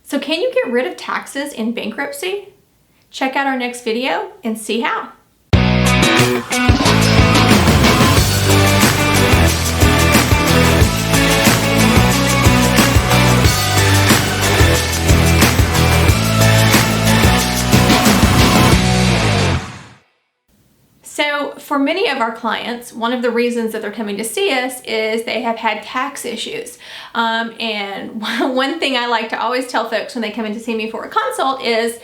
So can you get rid of taxes in bankruptcy? Check out our next video and see how. So for many of our clients, one of the reasons that they're coming to see us is they have had tax issues. And one thing I like to always tell folks when they come in to see me for a consult is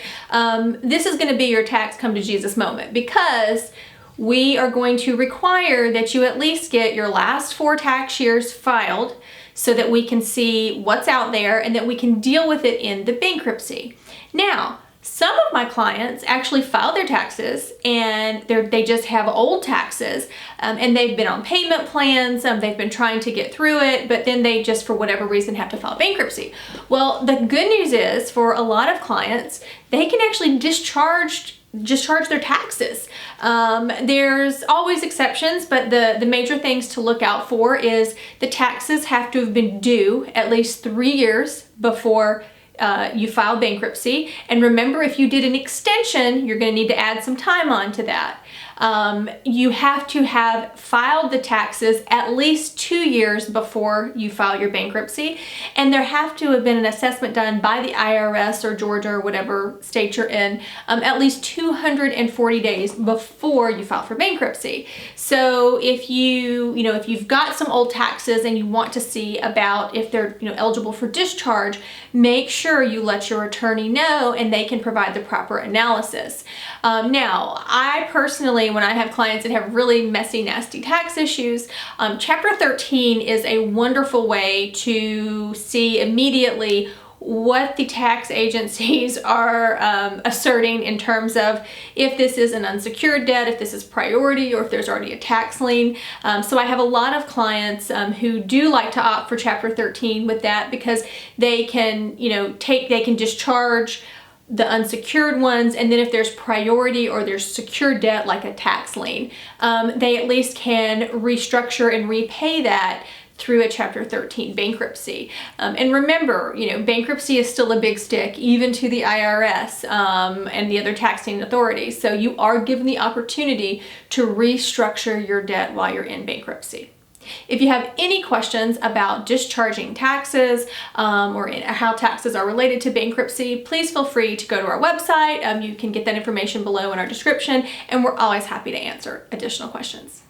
this is going to be your tax come to Jesus moment, because we are going to require that you at least get your last 4 tax years filed so that we can see what's out there and that we can deal with it in the bankruptcy. Now, some of my clients actually filed their taxes and they just have old taxes and they've been on payment plans, they've been trying to get through it, but then they just for whatever reason have to file bankruptcy. Well, the good news is for a lot of clients, they can actually discharge their taxes. There's always exceptions, but the major things to look out for is the taxes have to have been due at least 3 years before you file bankruptcy. And remember, if you did an extension, you're going to need to add some time onto that. You have to have filed the taxes at least 2 years before you file your bankruptcy, and there have to have been an assessment done by the IRS or Georgia or whatever state you're in at least 240 days before you file for bankruptcy. So if if you've got some old taxes and you want to see about if they're eligible for discharge, make sure you let your attorney know and they can provide the proper analysis. Now, I personally, when I have clients that have really messy, nasty tax issues, Chapter 13 is a wonderful way to see immediately what the tax agencies are asserting in terms of if this is an unsecured debt, if this is priority, or if there's already a tax lien. So I have a lot of clients who do like to opt for Chapter 13 with that, because they can, they can discharge the unsecured ones, and then if there's priority or there's secured debt like a tax lien, they at least can restructure and repay that through a Chapter 13 bankruptcy. And remember, bankruptcy is still a big stick, even to the IRS and the other taxing authorities. So you are given the opportunity to restructure your debt while you're in bankruptcy. If you have any questions about discharging taxes or how taxes are related to bankruptcy, please feel free to go to our website. You can get that information below in our description, and we're always happy to answer additional questions.